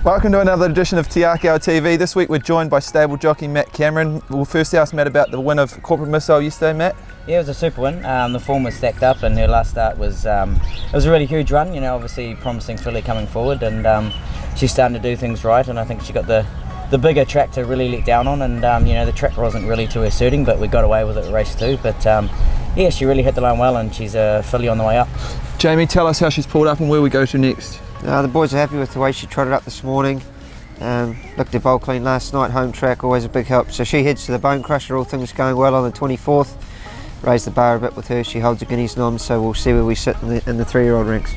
Welcome to another edition of Akau TV. This week we're joined by stable jockey Matt Cameron. We'll first ask Matt about the win of Corporate Missile yesterday, Matt. Yeah, it was a super win. The form was stacked up, and her last start was it was a really huge run. You know, obviously promising filly coming forward, and she's starting to do things right. And I think she got the bigger track to really let down on, and you know, the track wasn't really to her suiting, but we got away with it at race 2. But yeah, she really hit the line well, and she's a filly on the way up. Jamie, tell us how she's pulled up and where we go to next. The boys are happy with the way she trotted up this morning. Looked her bowl clean last night, home track, always a big help. So she heads to the Bone Crusher, all things going well, on the 24th. Raise the bar a bit with her, she holds a guineas nom, so we'll see where we sit in the 3-year-old ranks.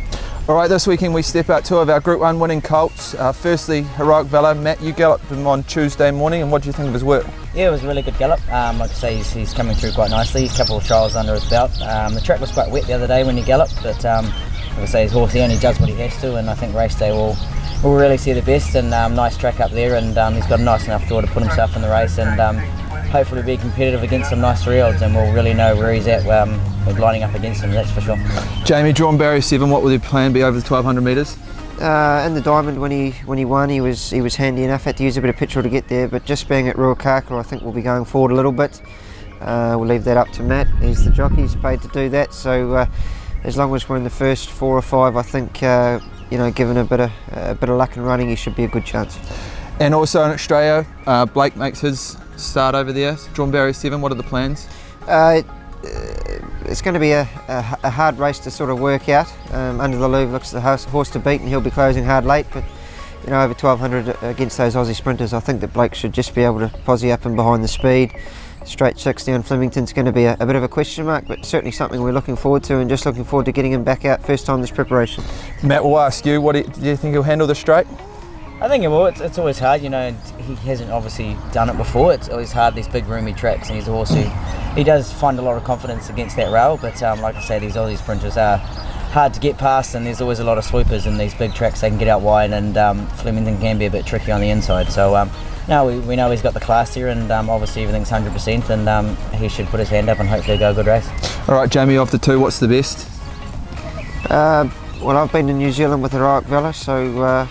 Alright, this weekend we step out 2 of our Group 1 winning colts. Firstly, Heroic Valor. Matt, you galloped him on Tuesday morning, and what do you think of his work? Yeah, it was a really good gallop. Like I say, he's coming through quite nicely. He's a couple of trials under his belt. The track was quite wet the other day when he galloped, but like I say, his horse, he only does what he has to, and I think race day will really see the best. And nice track up there, and he's got a nice enough draw to put himself in the race, and hopefully be competitive against some nice 3-year-olds, and we'll really know where he's at lining up against him, that's for sure. Jamie, drawn barrier 7, what will your plan be over the 1200 metres? In the diamond, when he won, he was handy enough. Had to use a bit of petrol to get there, but just being at Ruakaka, I think we'll be going forward a little bit. We'll leave that up to Matt. He's the jockey, he's paid to do that. So as long as we're in the first 4 or 5, I think you know, given a bit of luck and running, he should be a good chance. And also in Australia, Blake makes his start over there. Drawn barrier 7, what are the plans? It's going to be a hard race to sort of work out. Under the Louvre looks the horse to beat, and he'll be closing hard late, but you know, over 1200 against those Aussie sprinters, I think that Blake should just be able to posse up and behind the speed. Straight 6 down Flemington's going to be a bit of a question mark, but certainly something we're looking forward to, and just looking forward to getting him back out first time this preparation. Matt, we'll ask you, do you think he'll handle the straight? I think it will. It's always hard, you know. He hasn't obviously done it before. It's always hard, these big roomy tracks, and he's a horse who he does find a lot of confidence against that rail. But like I say, these Aussie sprinters are hard to get past, and there's always a lot of swoopers in these big tracks. They can get out wide, and Flemington can be a bit tricky on the inside. So now we know he's got the class here, and obviously everything's 100%, and he should put his hand up and hopefully go a good race. All right, Jamie, of the 2, what's the best? Well, I've been to New Zealand with Heroic Valor, so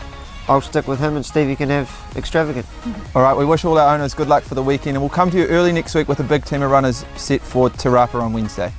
I'll stick with him, and Stevie can have Extravagant. All right, we wish all our owners good luck for the weekend, and we'll come to you early next week with a big team of runners set for Te Rapa on Wednesday.